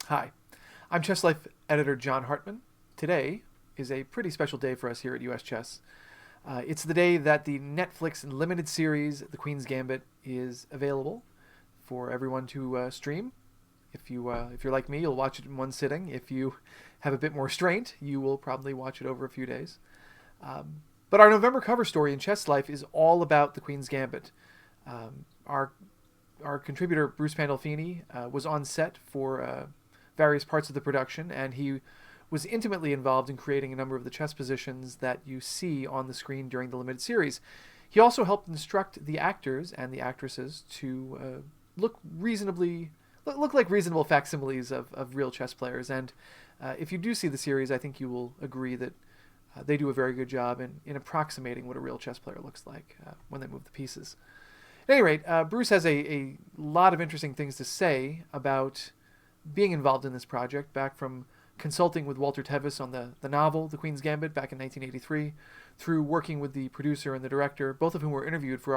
Hi, I'm Chess Life editor John Hartmann. Today is a pretty special day for us here at US Chess. It's the day that the Netflix limited series, The Queen's Gambit, is available for everyone to stream. If you're like me, you'll watch it in one sitting. If you have a bit more restraint, you will probably watch it over a few days. But our November cover story in Chess Life is all about The Queen's Gambit. Our contributor Bruce Pandolfini was on set for various parts of the production, and he was intimately involved in creating a number of the chess positions that you see on the screen during the limited series. He also helped instruct the actors and the actresses to look like reasonable facsimiles of real chess players. And if you do see the series, I think you will agree that they do a very good job in approximating what a real chess player looks like when they move the pieces. At any rate, Bruce has a lot of interesting things to say about being involved in this project, back from consulting with Walter Tevis on the novel The Queen's Gambit back in 1983, through working with the producer and the director, both of whom were interviewed for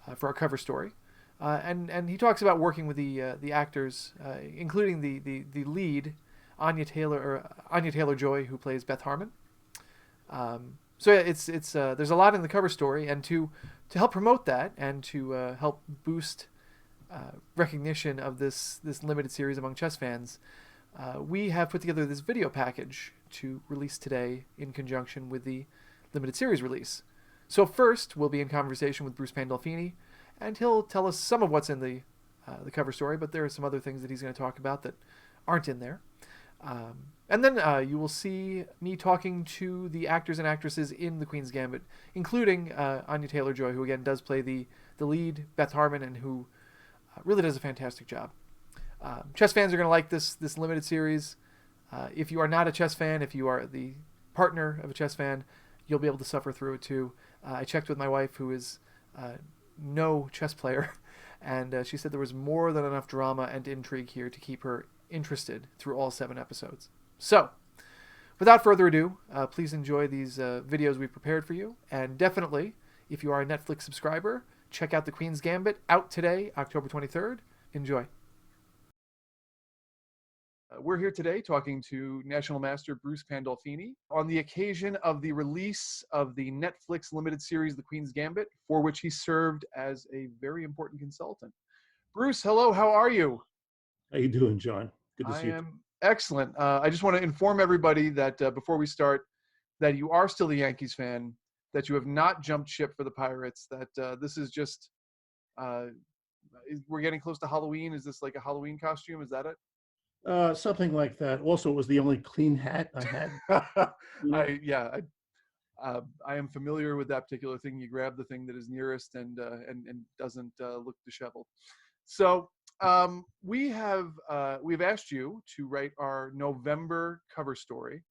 our cover story. And he talks about working with the actors, including the lead, Anya Taylor-Joy, who plays Beth Harmon. So yeah, it's there's a lot in the cover story, and to help promote that and to help boost recognition of this limited series among chess fans, we have put together this video package to release today in conjunction with the limited series release. So first, we'll be in conversation with Bruce Pandolfini, and he'll tell us some of what's in the cover story, but there are some other things that he's going to talk about that aren't in there. And then you will see me talking to the actors and actresses in The Queen's Gambit, including Anya Taylor-Joy, who again does play the lead, Beth Harmon, and who really does a fantastic job. Chess fans are going to like this limited series. If you are not a chess fan, if you are the partner of a chess fan, you'll be able to suffer through it too. I checked with my wife, who is no chess player, and she said there was more than enough drama and intrigue here to keep her interested through all 7 episodes. So, without further ado, please enjoy these videos we've prepared for you, and definitely, if you are a Netflix subscriber, check out The Queen's Gambit, out today, October 23rd. Enjoy. We're here today talking to National Master Bruce Pandolfini on the occasion of the release of the Netflix limited series, The Queen's Gambit, for which he served as a very important consultant. Bruce, hello, how are you? How you doing, John? Good to I see you. am excellent. I just want to inform everybody that before we start, that you are still a Yankees fan, that you have not jumped ship for the Pirates, that this is just, uh, we're getting close to Halloween. Is this like a Halloween costume? Is that it? Something like that. Also, it was the only clean hat I had. You know, Yeah, I am familiar with that particular thing. You grab the thing that is nearest and doesn't look disheveled. So we've asked you to write our November cover story,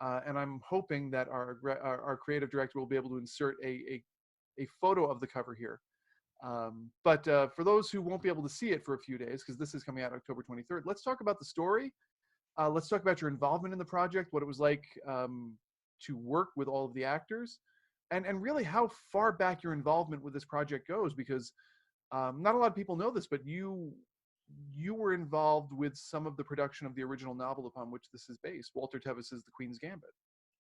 and I'm hoping that our creative director will be able to insert a photo of the cover here. But for those who won't be able to see it for a few days, because this is coming out October 23rd, let's talk about the story. Let's talk about your involvement in the project, what it was like to work with all of the actors, and really how far back your involvement with this project goes. Because not a lot of people know this, but you were involved with some of the production of the original novel upon which this is based, Walter Tevis's The Queen's Gambit.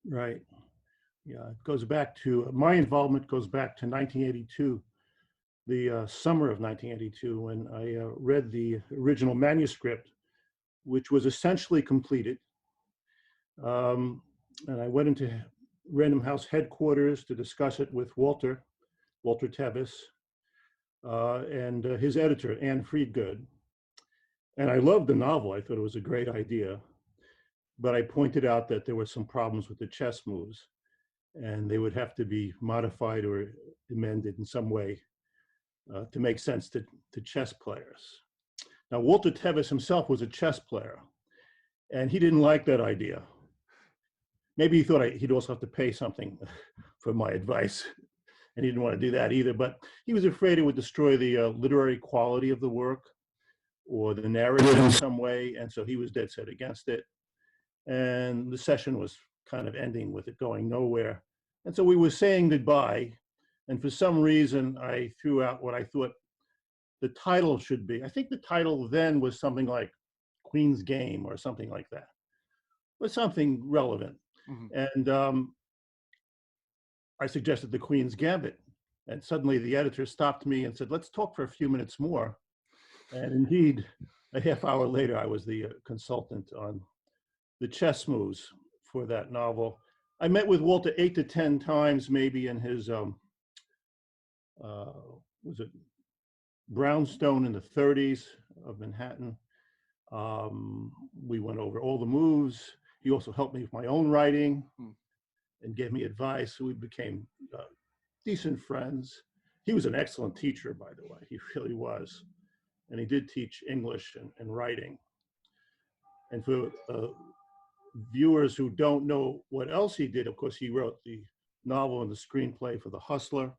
right? Yeah, it goes back to my involvement goes back to 1982, the summer of 1982, when I read the original manuscript, which was essentially completed. Um, and I went into Random House headquarters to discuss it with Walter Tevis, and his editor, Anne Friedgood. And I loved the novel. I thought it was a great idea. But I pointed out that there were some problems with the chess moves, and they would have to be modified or amended in some way to make sense to chess players. Now, Walter Tevis himself was a chess player, and he didn't like that idea. Maybe he thought he'd also have to pay something for my advice, and he didn't want to do that either. But he was afraid it would destroy the literary quality of the work or the narrative in some way, and so he was dead set against it. And the session was kind of ending with it going nowhere. And so we were saying goodbye. And for some reason, I threw out what I thought the title should be. I think the title then was something like Queen's Game or something like that, but something relevant. Mhm. And I suggested the Queen's Gambit, and suddenly the editor stopped me and said, "Let's talk for a few minutes more." And indeed, a half hour later, I was the consultant on the chess moves for that novel. I met with Walter 8 to 10 times, maybe in his was it brownstone in the 30s of Manhattan. We went over all the moves. He also helped me with my own writing and gave me advice. We became decent friends. He was an excellent teacher, by the way. He really was. And he did teach English and writing. And for viewers who don't know what else he did, of course, he wrote the novel and the screenplay for The Hustler.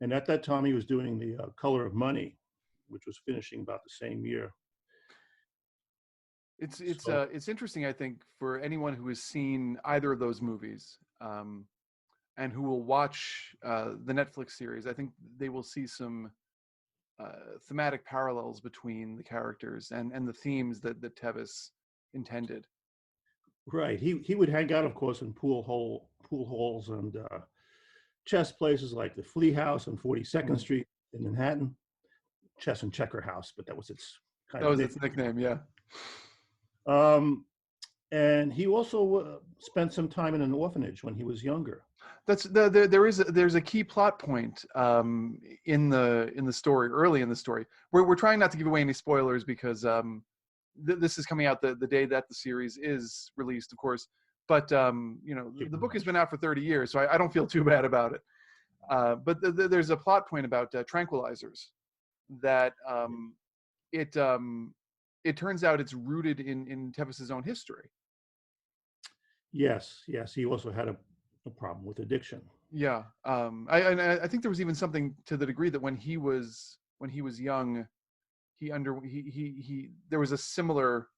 And at that time, he was doing The Color of Money, which was finishing about the same year. It's interesting, I think, for anyone who has seen either of those movies, and who will watch the Netflix series. I think they will see some thematic parallels between the characters and the themes that Tevis intended. Right. He would hang out, of course, in pool halls and chess places like the Flea House on 42nd Street in Manhattan. Chess and Checker House, but that was its kind of its nickname, yeah. And he also spent some time in an orphanage when he was younger. There's a key plot point in the story, early in the story. We're trying not to give away any spoilers because this is coming out the day that the series is released, of course. But the book has been out for 30 years, so I don't feel too bad about it. But there's a plot point about tranquilizers that it turns out it's rooted in Tevis's own history. Yes. He also had a problem with addiction. Yeah. I think there was even something to the degree that when he was young, there was a similar.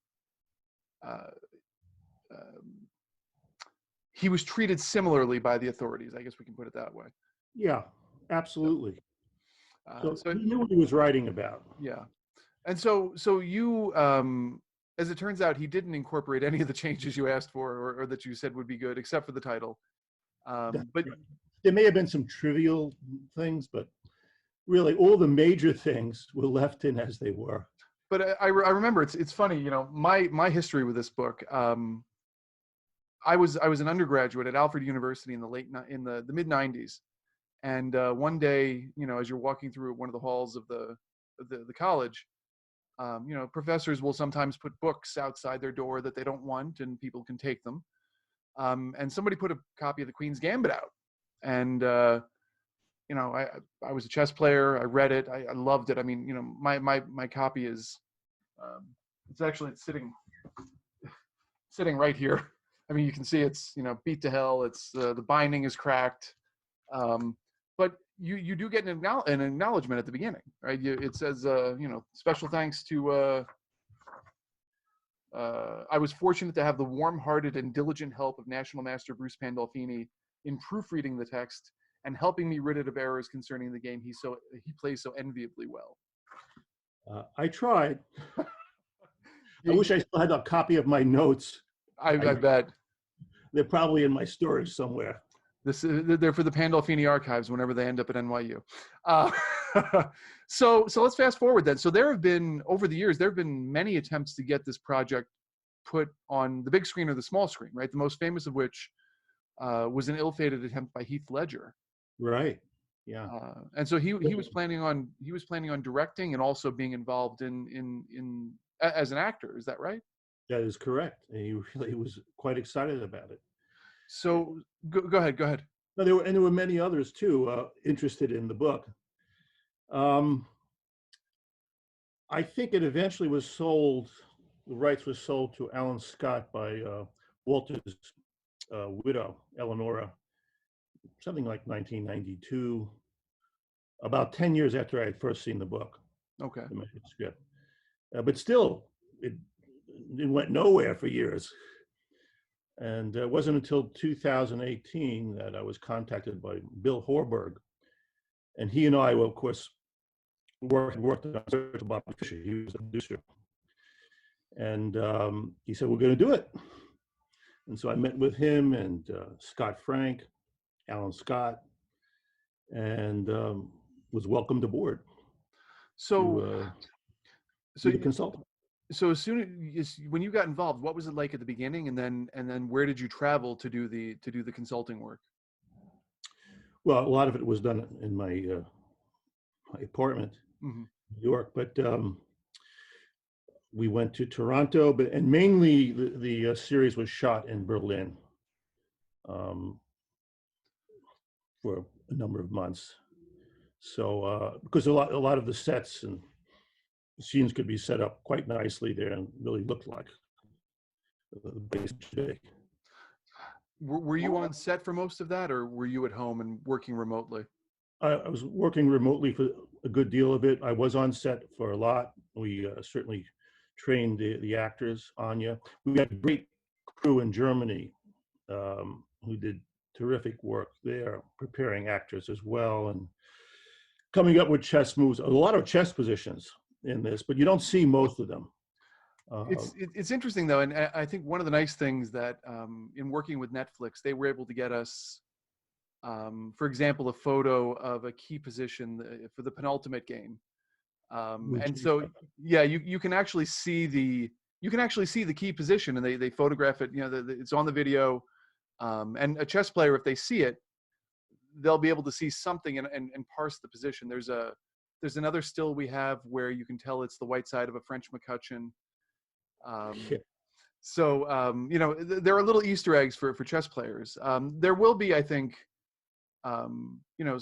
He was treated similarly by the authorities. I guess we can put it that way. Yeah, absolutely. So So he knew what he was writing about. Yeah. And so you, as it turns out, he didn't incorporate any of the changes you asked for or that you said would be good, except for the title. But there may have been some trivial things, but really all the major things were left in as they were. But I remember it's funny, my history with this book. I was an undergraduate at Alfred University in the mid '90s, and one day, as you're walking through one of the halls of the college, professors will sometimes put books outside their door that they don't want, and people can take them. And somebody put a copy of the Queen's Gambit out, and I was a chess player. I read it. I loved it. I mean, my copy is it's sitting right here. I mean, you can see it's beat to hell. It's the binding is cracked, but you do get an acknowledgement at the beginning, right? It says special thanks to. I was fortunate to have the warm-hearted and diligent help of National Master Bruce Pandolfini in proofreading the text and helping me rid it of errors concerning the game he plays so enviably well. I tried. I wish I still had a copy of my notes. I bet. They're probably in my storage somewhere. They're for the Pandolfini archives whenever they end up at NYU. So let's fast forward then. So over the years, there have been many attempts to get this project put on the big screen or the small screen, right? The most famous of which was an ill-fated attempt by Heath Ledger. Right. Yeah. And so he was planning on directing and also being involved in as an actor. Is that right? That is correct. And he really was quite excited about it. So go ahead. No, there were many others too interested in the book. I think it eventually was sold. The rights were sold to Alan Scott by Walter's widow, Eleonora, something like 1992, about 10 years after I had first seen the book. Okay. The manuscript. But still, it went nowhere for years. And it wasn't until 2018 that I was contacted by Bill Horberg. And he and I, well, of course, worked on Bob Fisher. He was the producer. And he said, we're going to do it. And so I met with him and Scott Frank, Alan Scott, and was welcomed aboard So, to so, be the consultant. so as soon as when you got involved, what was it like at the beginning, and then where did you travel to do the consulting work? Well, a lot of it was done in my apartment, Mm-hmm. New York, but we went to Toronto, and mainly the series was shot in Berlin um, for a number of months. So because a lot of the sets and scenes could be set up quite nicely there and really looked like the base today. Were you on set for most of that, or were you at home and working remotely? I was working remotely for a good deal of it. I was on set for a lot. We certainly trained the actors, Anya. We had a great crew in Germany who did terrific work there, preparing actors as well, and coming up with chess moves. A lot of chess positions in this, but you don't see most of them. It's interesting though, and I think one of the nice things that in working with Netflix, they were able to get us, for example, a photo of a key position for the penultimate game, and so yeah, you can actually see the key position, and they photograph it. You know, it's on the video, and a chess player, if they see it, they'll be able to see something and parse the position. There's another still we have where you can tell it's the white side of a French McCutcheon. Yeah. So you know, there are little Easter eggs for chess players. There will be, I think, you know,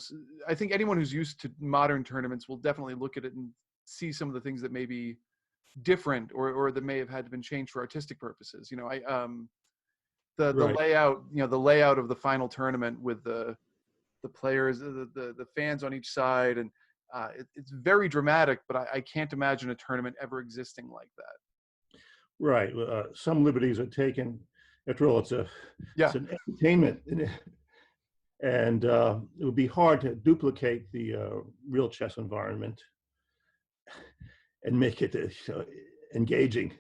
I think anyone who's used to modern tournaments will definitely look at it and see some of the things that may be different or that may have had to been changed for artistic purposes. You know, the Right. layout, you know, the layout of the final tournament with the players, the fans on each side, and it's very dramatic. But I can't imagine a tournament ever existing like that. Right. Some liberties are taken. After all, it's Yeah. an entertainment, and it would be hard to duplicate the real chess environment and make it engaging.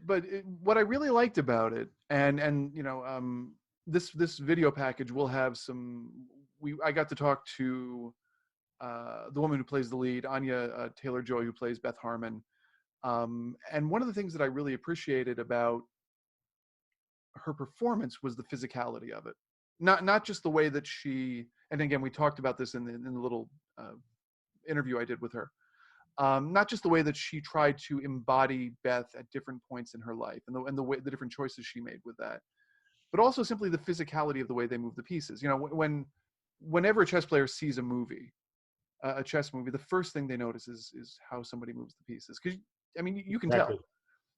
But what I really liked about it, and you know, this video package will have some. I got to talk to the woman who plays the lead, Anya Taylor-Joy, who plays Beth Harmon. And one of the things that I really appreciated about her performance was the physicality of it. Not just the way that she, and again, we talked about this in the little interview I did with her. Not just the way that she tried to embody Beth at different points in her life, and the different choices she made with that, but also simply the physicality of the way they move the pieces. You know, whenever a chess player sees a chess movie, the first thing they notice is how somebody moves the pieces. Because I mean, you can Exactly. tell.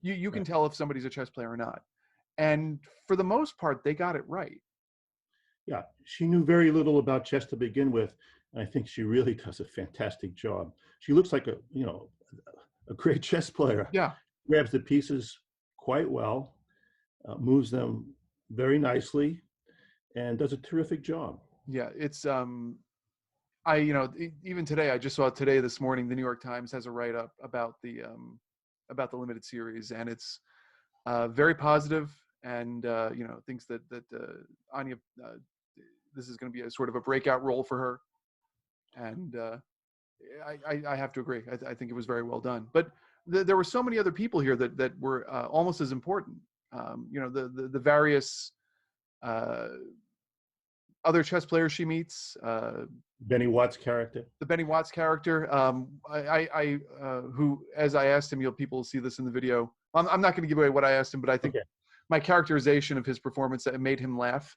You can Right. tell if somebody's a chess player or not. And for the most part, they got it right. Yeah, she knew very little about chess to begin with, and I think she really does a fantastic job. She looks like a great chess player. Yeah. Grabs the pieces quite well, moves them very nicely, and does a terrific job. Yeah. It's you know, even today, I just saw today this morning, the New York Times has a write up about the limited series, and it's very positive, and you know, thinks that Anya, this is going to be a sort of a breakout role for her, and I have to agree. I think it was very well done. But there were so many other people here that were almost as important. You know, the various other chess players she meets. Benny Watts' character. The Benny Watts character, who, as I asked him, people see this in the video. I'm not going to give away what I asked him, but I think my characterization of his performance that made him laugh,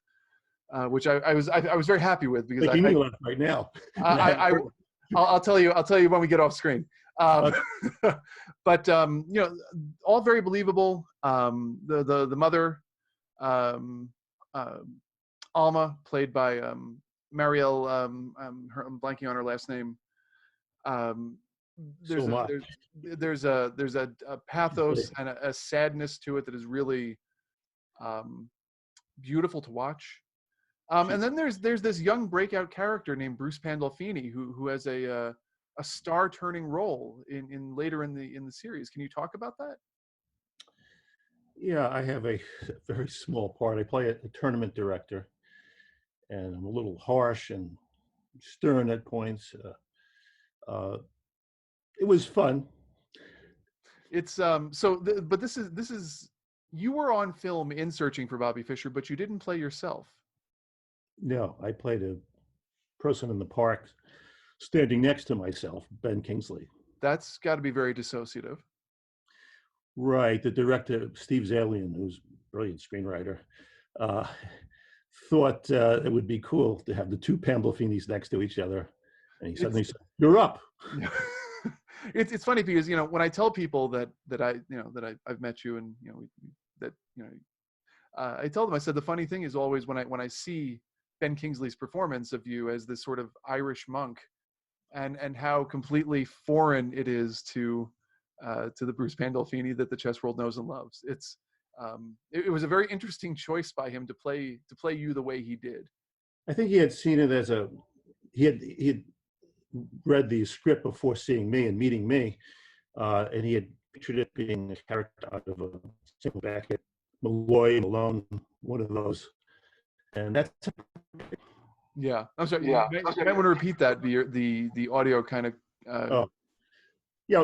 which I was very happy with, because Making me laugh right now. I'll tell you when we get off screen. But you know, all very believable. The mother, Alma, played by Marielle, I'm blanking on her last name. There's a pathos and a sadness to it that is really beautiful to watch. And then there's this young breakout character named Bruce Pandolfini who has a star turning role in later in the series. Can you talk about that? Yeah, I have a very small part. I play a tournament director, and I'm a little harsh and stern at points. Uh, it was fun. It's but this is you were on film in Searching for Bobby Fischer, but you didn't play yourself. No, I played a person in the park standing next to myself, Ben Kingsley. That's got to be very dissociative. Right, the director, Steve Zalian, who's a brilliant screenwriter, uh, thought it would be cool to have the two Pandolfinis next to each other. And he suddenly said, "You're up." Yeah. It's funny because when I tell people that I've met you and that I tell them, I said the funny thing is always when I see Ben Kingsley's performance of you as this sort of Irish monk and how completely foreign it is to the Bruce Pandolfini that the chess world knows and loves. It was a very interesting choice by him to play you the way he did. I think he had seen it as he had read the script before seeing me and meeting me, and he had pictured it being a character out of a Samuel Beckett, Malloy, Malone, one of those. And that's Yeah, I'm sorry. Yeah, you might want to repeat that. The audio kind of. oh yeah.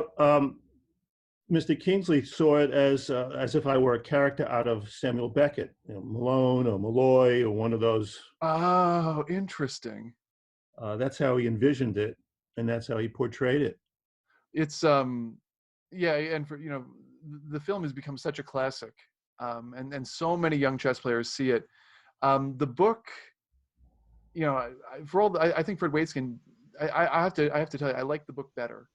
Mr. Kingsley saw it as if I were a character out of Samuel Beckett, Malone or Malloy or one of those. Oh, interesting. That's how he envisioned it, and that's how he portrayed it. It's yeah, and for the film has become such a classic, and so many young chess players see it. The book, for all I think Fred Waitzkin, I have to tell you, I like the book better,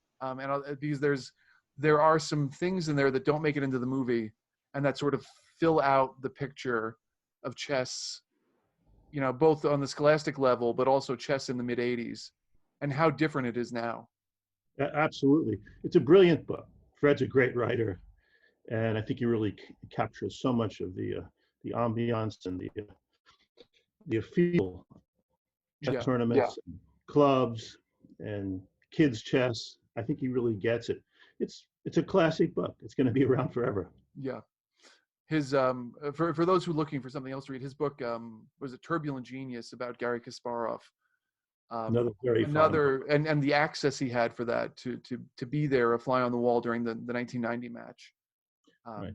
because there are some things in there that don't make it into the movie, and that sort of fill out the picture of chess, both on the scholastic level, but also chess in the mid '80s, and how different it is now. Absolutely, it's a brilliant book. Fred's a great writer, and I think he really captures so much of the ambiance and the feel chess Yeah. tournaments, and clubs, and kids chess. I think he really gets it. It's a classic book. It's going to be around forever. Yeah. His for those who are looking for something else to read, his book was a Turbulent Genius about Garry Kasparov. Another very fine book. And the access he had for that to be there, a fly on the wall during the 1990 match. Right.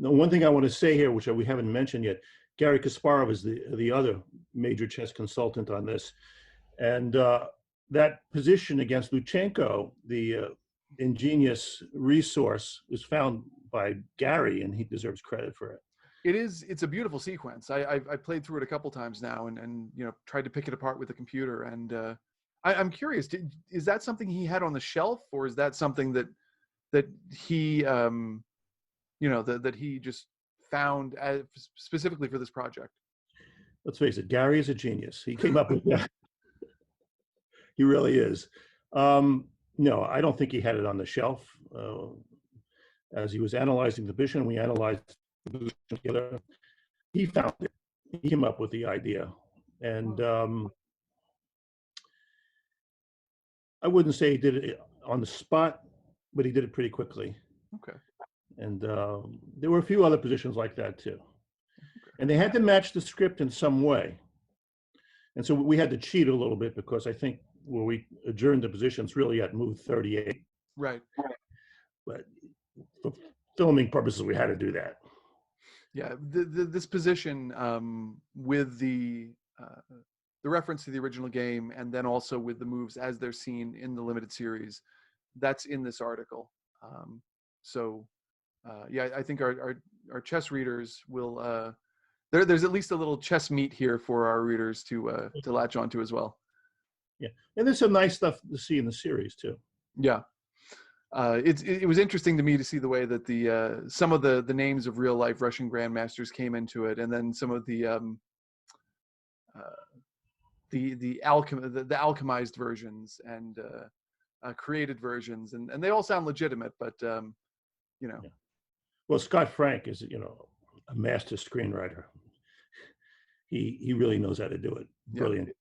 Now, one thing I want to say here, which we haven't mentioned yet, Garry Kasparov is the other major chess consultant on this, and that position against Lutsenko, the ingenious resource, was found by Garry, and he deserves credit for it. It's a beautiful sequence. I played through it a couple times now and tried to pick it apart with the computer. And I'm curious, is that something he had on the shelf, or is that something that he that he just found specifically for this project? Let's face it, Garry is a genius. He came up with that. He really is. No, I don't think he had it on the shelf. As he was analyzing the position, we analyzed the position together. He found it. He came up with the idea. And I wouldn't say he did it on the spot, but he did it pretty quickly. Okay. And there were a few other positions like that too. And they had to match the script in some way. And so we had to cheat a little bit, because I think where we adjourned the positions really at move 38. Right. But for filming purposes, we had to do that. Yeah, this position with the reference to the original game, and then also with the moves as they're seen in the limited series, that's in this article. Yeah, I think our chess readers will. There's at least a little chess meat here for our readers to latch onto as well. Yeah, and there's some nice stuff to see in the series too. Yeah. It was interesting to me to see the way that the some of the names of real life Russian grandmasters came into it, and then some of the alchemized versions and created versions, and they all sound legitimate, but Yeah. Well, Scott Frank is a master screenwriter. He really knows how to do it. Brilliant. Yeah.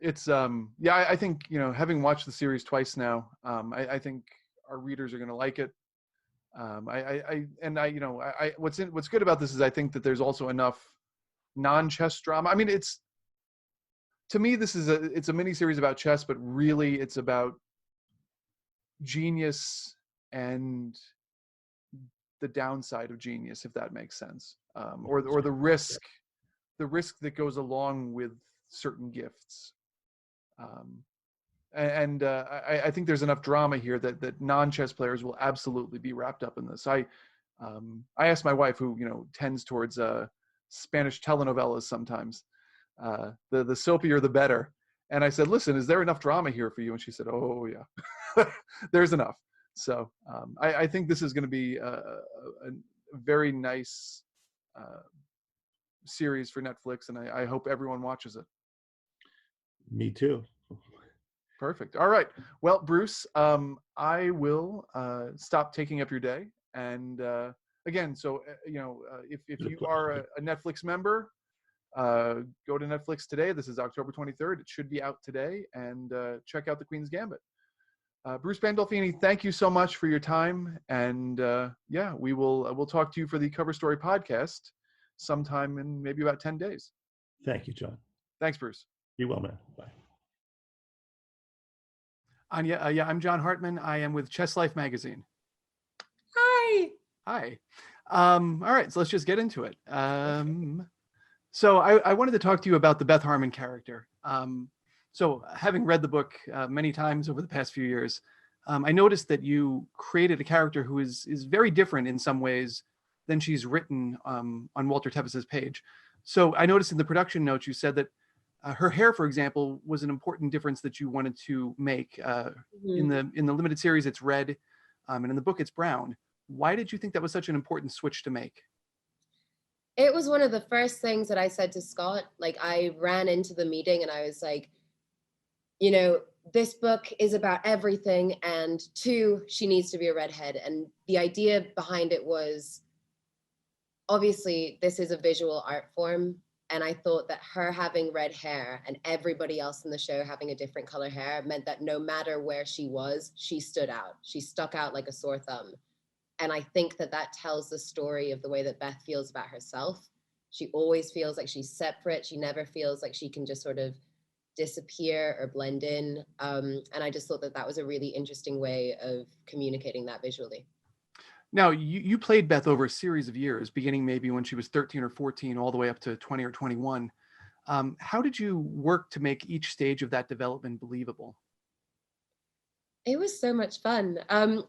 It's I think having watched the series twice now, I think our readers are going to like it. What's good about this is I think that there's also enough non-chess drama. I mean, to me, it's a mini series about chess, but really it's about genius and the downside of genius, if that makes sense, or the risk that goes along with certain gifts. I think there's enough drama here that non-chess players will absolutely be wrapped up in this. I asked my wife, who tends towards Spanish telenovelas sometimes, the soapier the better, and I said, "Listen, is there enough drama here for you?" And she said, "Oh yeah, there's enough." So I think this is going to be a very nice series for Netflix, and I hope everyone watches it. Me too. Perfect. All right. Well, Bruce, I will stop taking up your day. And again, so if you are a Netflix member, go to Netflix today. This is October 23rd. It should be out today. And check out The Queen's Gambit. Bruce Pandolfini, thank you so much for your time. And we'll talk to you for the Cover Story podcast sometime in maybe about 10 days. Thank you, John. Thanks, Bruce. Be well, man. Bye. Anya, I'm John Hartmann. I am with Chess Life magazine. Hi. Hi. All right, so let's just get into it. So I wanted to talk to you about the Beth Harmon character. So having read the book many times over the past few years, I noticed that you created a character who is very different in some ways than she's written on Walter Tevis's page. So I noticed in the production notes you said that her hair, for example, was an important difference that you wanted to make. In the limited series, it's red, and in the book, it's brown. Why did you think that was such an important switch to make? It was one of the first things that I said to Scott. Like, I ran into the meeting and I was like, this book is about everything, and 2, she needs to be a redhead. And the idea behind it was, obviously, this is a visual art form. And I thought that her having red hair and everybody else in the show having a different color hair meant that no matter where she was, she stood out. She stuck out like a sore thumb. And I think that tells the story of the way that Beth feels about herself. She always feels like she's separate. She never feels like she can just sort of disappear or blend in. And I just thought that was a really interesting way of communicating that visually. Now, you played Beth over a series of years, beginning maybe when she was 13 or 14, all the way up to 20 or 21. How did you work to make each stage of that development believable? It was so much fun.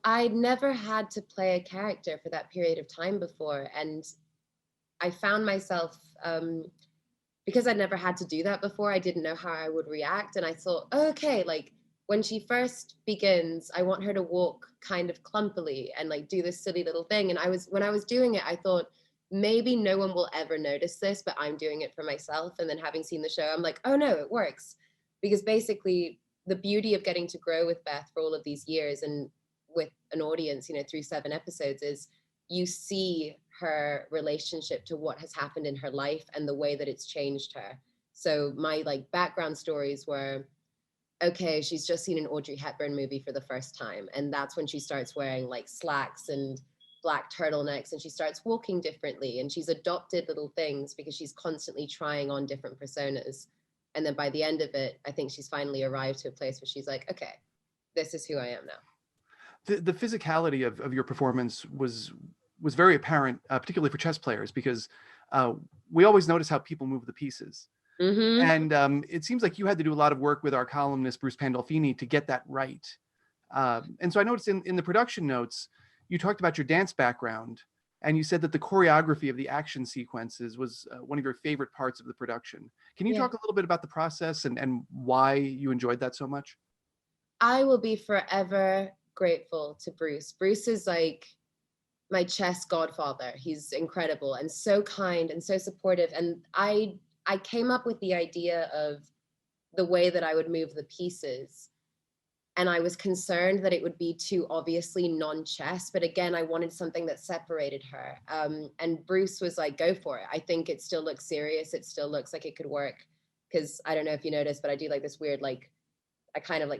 I'd never had to play a character for that period of time before. And I found myself, because I'd never had to do that before, I didn't know how I would react. And I thought, okay, like, when she first begins, I want her to walk kind of clumpily and like do this silly little thing. And when I was doing it, I thought, maybe no one will ever notice this, but I'm doing it for myself. And then having seen the show, I'm like, oh no, it works. Because basically the beauty of getting to grow with Beth for all of these years and with an audience, through 7 episodes, is you see her relationship to what has happened in her life and the way that it's changed her. So my background stories were, okay, she's just seen an Audrey Hepburn movie for the first time. And that's when she starts wearing slacks and black turtlenecks, and she starts walking differently. And she's adopted little things because she's constantly trying on different personas. And then by the end of it, I think she's finally arrived to a place where she's like, okay, this is who I am now. The physicality of your performance was very apparent, particularly for chess players, because we always notice how people move the pieces. Mm-hmm. And it seems like you had to do a lot of work with our columnist, Bruce Pandolfini, to get that right. And so I noticed in the production notes, you talked about your dance background, and you said that the choreography of the action sequences was one of your favorite parts of the production. Can you talk a little bit about the process and why you enjoyed that so much? I will be forever grateful to Bruce. Bruce is like my chess godfather. He's incredible and so kind and so supportive. And I came up with the idea of the way that I would move the pieces. And I was concerned that it would be too obviously non-chess. But again, I wanted something that separated her. And Bruce was like, go for it. I think it still looks serious. It still looks like it could work. Because I don't know if you noticed, but I do this weird, I kind of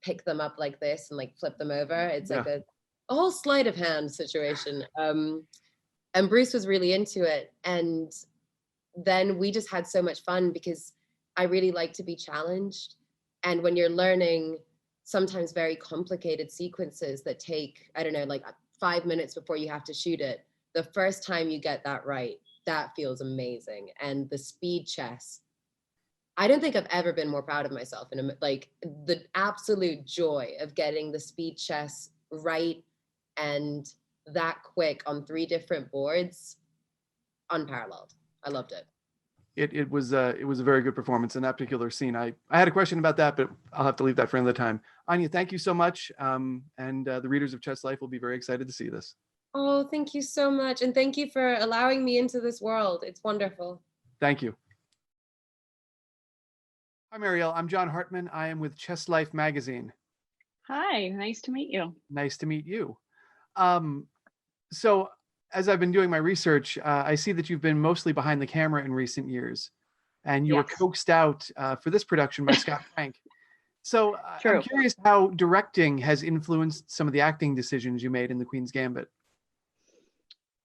pick them up like this and flip them over. It's like a a whole sleight of hand situation. And Bruce was really into it. And then we just had so much fun because I really like to be challenged. And when you're learning sometimes very complicated sequences that take, I don't know, like 5 minutes before you have to shoot it, the first time you get that right, that feels amazing. And the speed chess, I don't think I've ever been more proud of myself. And like the absolute joy of getting the speed chess right and that quick on 3 different boards, unparalleled. I loved it. It was a very good performance in that particular scene. I had a question about that, but I'll have to leave that for another time. Anya, thank you so much. And the readers of Chess Life will be very excited to see this. Oh, thank you so much. And thank you for allowing me into this world. It's wonderful. Thank you. Hi, Marielle. I'm John Hartmann. I am with Chess Life magazine. Hi, nice to meet you. Nice to meet you. So as I've been doing my research, I see that you've been mostly behind the camera in recent years, and you were coaxed out for this production by Scott Frank. So I'm curious how directing has influenced some of the acting decisions you made in The Queen's Gambit.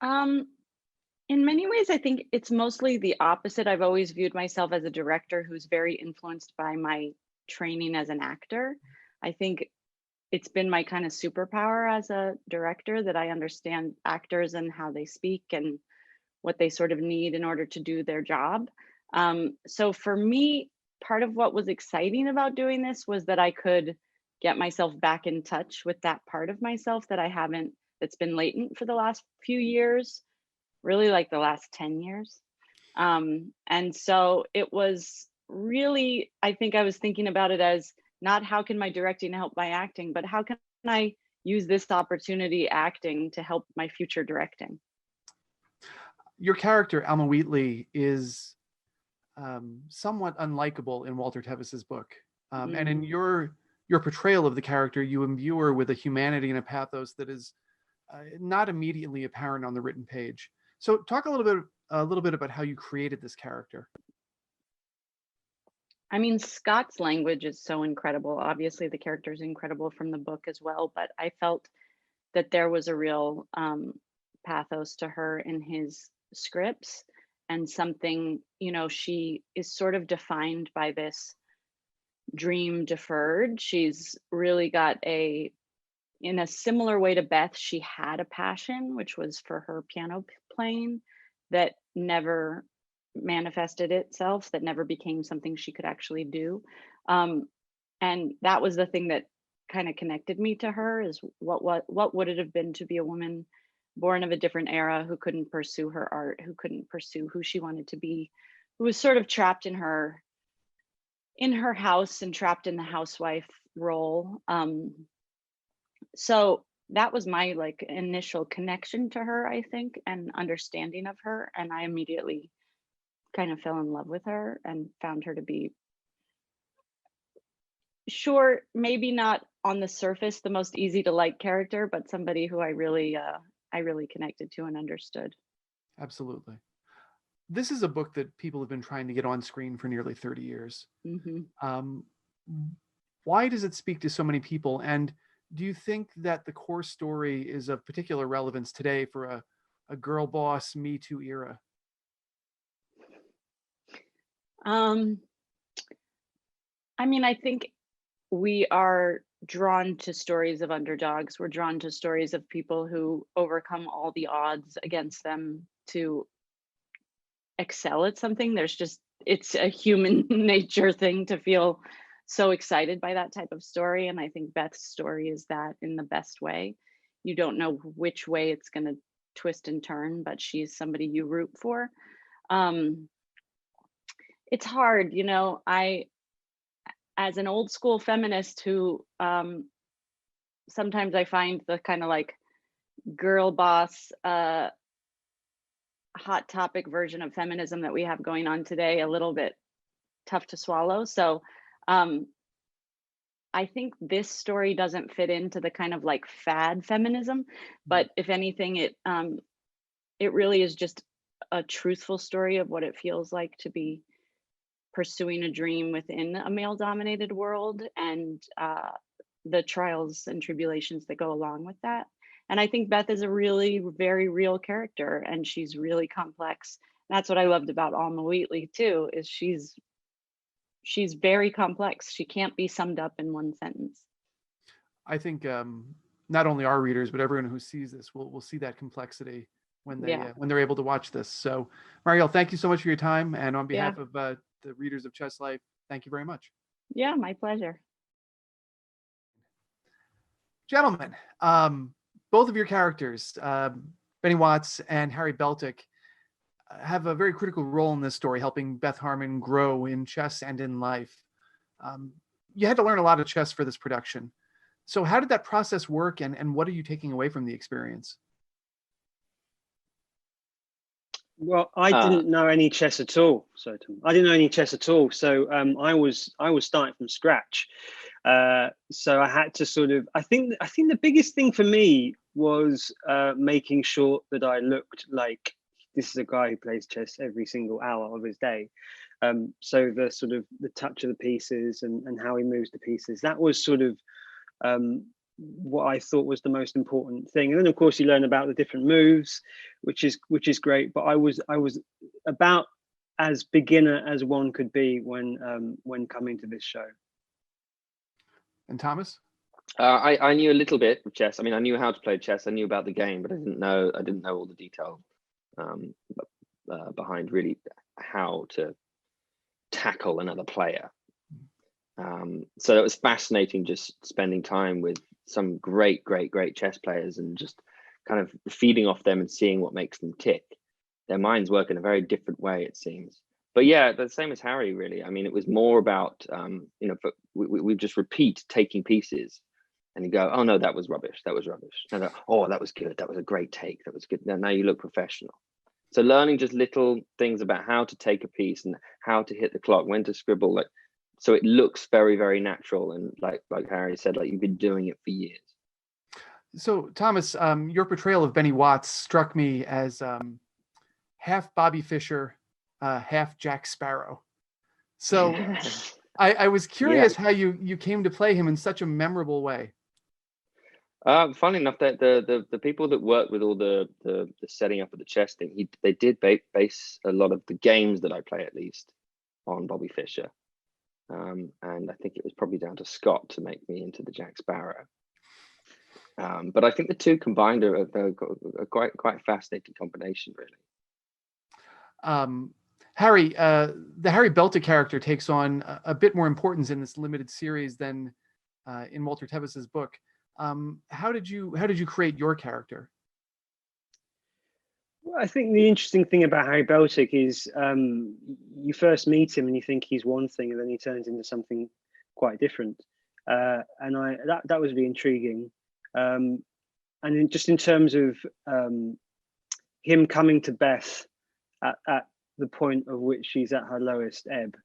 In many ways, I think it's mostly the opposite. I've always viewed myself as a director who's very influenced by my training as an actor. I think it's been my kind of superpower as a director that I understand actors and how they speak and what they sort of need in order to do their job. So for me, part of what was exciting about doing this was that I could get myself back in touch with that part of myself that I haven't, that's been latent for the last few years, really like the last 10 years. And so it was really, I think I was thinking about it as not how can my directing help my acting, but how can I use this opportunity acting to help my future directing? Your character, Alma Wheatley, is somewhat unlikable in Walter Tevis's book. And in your portrayal of the character, you imbue her with a humanity and a pathos that is not immediately apparent on the written page. So talk a little bit about how you created this character. I mean, Scott's language is so incredible. Obviously, the character is incredible from the book as well, but I felt that there was a real pathos to her in his scripts, and something, you know, she is sort of defined by this dream deferred. She's really got in a similar way to Beth, she had a passion, which was for her piano playing, that never manifested itself, that never became something she could actually do. And that was the thing that kind of connected me to her, is what would it have been to be a woman born of a different era, who couldn't pursue her art, who couldn't pursue who she wanted to be, who was sort of trapped in her house and trapped in the housewife role. So that was my like initial connection to her, I think, and understanding of her. And I immediately kind of fell in love with her and found her to be, sure, maybe not on the surface the most easy to like character, but somebody who I really connected to and understood. Absolutely. This is a book that people have been trying to get on screen for nearly 30 years. Mm-hmm. Why does it speak to so many people? And do you think that the core story is of particular relevance today for a girl boss Me Too era? I mean, I think we are drawn to stories of underdogs. We're drawn to stories of people who overcome all the odds against them to excel at something. It's a human nature thing to feel so excited by that type of story. And I think Beth's story is that in the best way. You don't know which way it's going to twist and turn, but she's somebody you root for. It's hard, you know, as an old school feminist who sometimes I find the kind of like girl boss hot topic version of feminism that we have going on today a little bit tough to swallow. So I think this story doesn't fit into the kind of like fad feminism, but if anything, it really is just a truthful story of what it feels like to be pursuing a dream within a male-dominated world, and the trials and tribulations that go along with that. And I think Beth is a really very real character, and she's really complex. That's what I loved about Alma Wheatley too, is she's very complex. She can't be summed up in one sentence. I think not only our readers, but everyone who sees this will see that complexity when they're able to watch this. So, Marielle, thank you so much for your time, and on behalf of the readers of Chess Life, thank you very much. Yeah, my pleasure. Gentlemen, both of your characters, Benny Watts and Harry Beltic, have a very critical role in this story, helping Beth Harmon grow in chess and in life. You had to learn a lot of chess for this production. So how did that process work, and what are you taking away from the experience? Well, I didn't know any chess at all. So I didn't know any chess at all. So I was starting from scratch. So I had to sort of. I think the biggest thing for me was making sure that I looked like this is a guy who plays chess every single hour of his day. So the sort of the touch of the pieces and how he moves the pieces, that was sort of what I thought was the most important thing. And then of course you learn about the different moves, which is great. But I was about as beginner as one could be when coming to this show. And Thomas? I knew a little bit of chess. I mean, I knew how to play chess. I knew about the game, but I didn't know all the detail behind really how to tackle another player. So it was fascinating just spending time with some great chess players and just kind of feeding off them and seeing what makes them tick. Their minds work in a very different way, it seems. But yeah, the same as Harry, really. I mean, it was more about, we just repeat taking pieces and you go, oh no, that was rubbish. That was rubbish. And go, oh, that was good. That was a great take. That was good. Now you look professional. So learning just little things about how to take a piece and how to hit the clock, when to scribble, like, so it looks very, very natural. And like Harry said, like you've been doing it for years. So Thomas, your portrayal of Benny Watts struck me as half Bobby Fischer, half Jack Sparrow. So I was curious how you came to play him in such a memorable way. Funny enough, that the people that worked with all the setting up of the chess thing, they did base a lot of the games that I play, at least, on Bobby Fischer. And I think it was probably down to Scott to make me into the Jack Sparrow. But I think the two combined are quite fascinating combination, really. Harry, the Harry Beltic character takes on a bit more importance in this limited series than in Walter Tevis's book. How did you create your character? Well, I think the interesting thing about Harry Beltic is you first meet him and you think he's one thing, and then he turns into something quite different. And that was really intriguing. And just in terms of him coming to Beth at the point of which she's at her lowest ebb,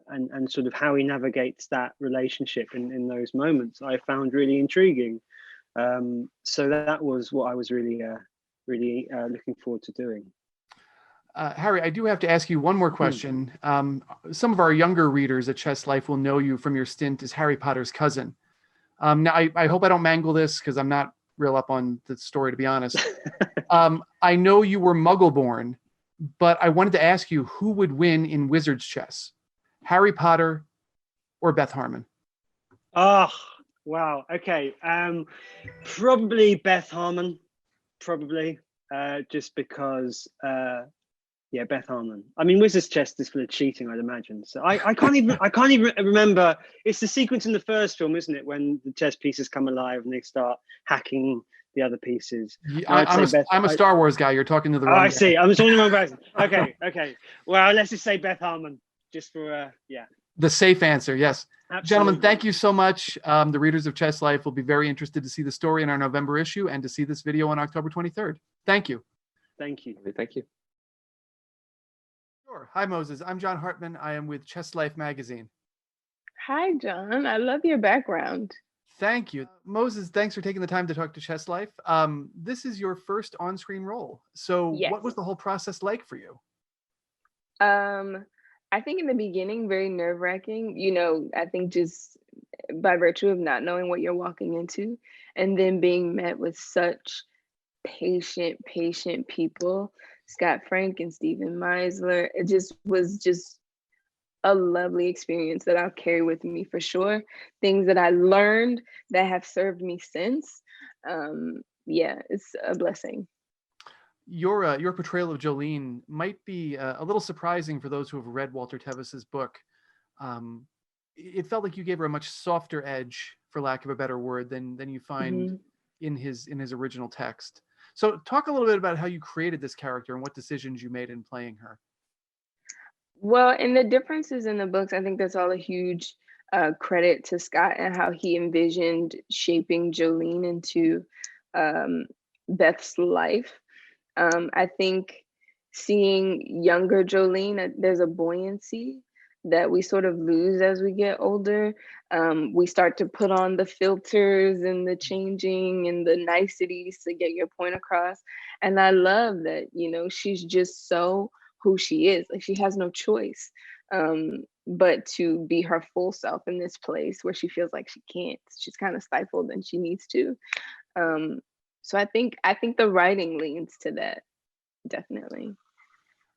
and sort of how he navigates that relationship in those moments, I found really intriguing. So that was what I was really looking forward to doing. Harry, I do have to ask you one more question. Some of our younger readers at Chess Life will know you from your stint as Harry Potter's cousin. Now, I hope I don't mangle this because I'm not real up on the story, to be honest. I know you were Muggle-born, but I wanted to ask you, who would win in Wizard's chess? Harry Potter or Beth Harmon? Oh, wow. Okay. Probably Beth Harmon. Probably. Just because, Beth Harmon. I mean, Wizard's chess is full of cheating, I'd imagine. So I can't even remember. It's the sequence in the first film, isn't it, when the chess pieces come alive and they start hacking the other pieces. I'm a Star Wars guy. You're talking to the wrong guy. I see. I'm talking to the wrong person. Okay. Well, let's just say Beth Harmon, just for the safe answer. Yes. Absolutely. Gentlemen, thank you so much. The readers of Chess Life will be very interested to see the story in our November issue and to see this video on October 23rd. Thank you. Thank you. Thank you. Sure. Hi, Moses. I'm John Hartmann. I am with Chess Life magazine. Hi, John. I love your background. Thank you. Moses, thanks for taking the time to talk to Chess Life. This is your first on-screen role. So Yes. What was the whole process like for you? I think in the beginning, very nerve-wracking. I think just by virtue of not knowing what you're walking into, and then being met with such patient people, Scott Frank and Stephen Meisler. It just was just a lovely experience that I'll carry with me for sure. Things that I learned that have served me since. Yeah, it's a blessing. Your portrayal of Jolene might be a little surprising for those who have read Walter Tevis's book. It felt like you gave her a much softer edge, for lack of a better word, than you find in his original text. So talk a little bit about how you created this character and what decisions you made in playing her. Well, and the differences in the books, I think that's all a huge credit to Scott and how he envisioned shaping Jolene into Beth's life. I think seeing younger Jolene, there's a buoyancy that we sort of lose as we get older. We start to put on the filters and the changing and the niceties to get your point across. And I love that, you know, she's just so who she is. Like, she has no choice but to be her full self in this place where she feels like she can't. She's kind of stifled and she needs to. So I think the writing leans to that, definitely.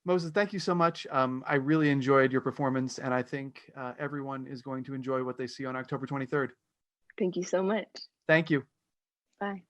Moses, thank you so much. I really enjoyed your performance, and I think everyone is going to enjoy what they see on October 23rd. Thank you so much. Thank you. Bye.